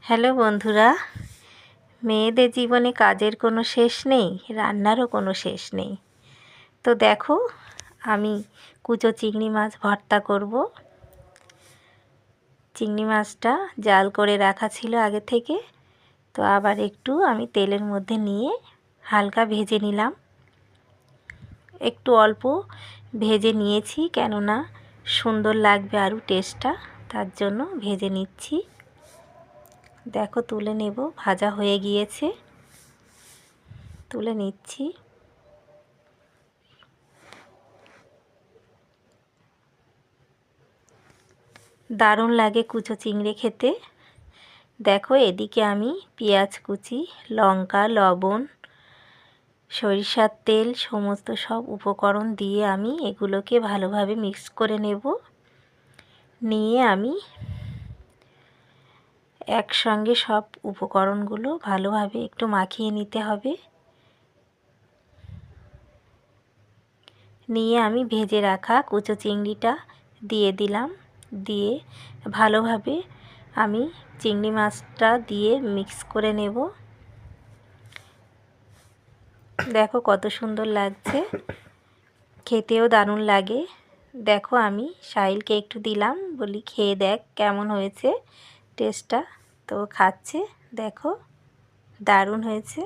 Hello বন্ধুরা, মেয়েদের জীবনে কাজের কোনো শেষ নেই, রান্নারও কোনো শেষ নেই। তো দেখো, আমি কুচো চিংড়ি মাছ ভর্তা করব। চিংড়ি মাছটা জাল করে রাখা ছিল আগে থেকে, তো আবার একটু আমি তেলের মধ্যে নিয়ে হালকা ভেজে নিলাম। একটু অল্প ভেজে নিয়েছি, কেননা সুন্দর লাগবে আরও টেস্টটা, তার জন্য ভেজে নিচ্ছি। দেখো, তুলে নেব, ভাজা হয়ে গিয়েছে, তুলে নিচ্ছি। দারুণ লাগে কুচো চিংড়ি খেতে। দেখো, এদিকে আমি পেঁয়াজ কুচি, লঙ্কা, লবণ, সরিষার তেল সমস্ত সব উপকরণ দিয়ে আমি এগুলোকে ভালোভাবে মিক্স করে নেব। নিয়ে আমি একসঙ্গে সব উপকরণগুলো ভালোভাবে একটু মাখিয়ে নিতে হবে। নিয়ে আমি ভেজে রাখা কুচো চিংড়িটা দিয়ে দিলাম। দিয়ে ভালোভাবে আমি চিংড়ি মাছটা দিয়ে মিক্স করে নেব। দেখো কত সুন্দর লাগছে, খেতেও দারুণ লাগে। দেখো, আমি সাহিলকে একটু দিলাম, বলি খেয়ে দেখ কেমন হয়েছে টেস্টটা। তো খাচ্ছে, দেখো দারুণ হয়েছে।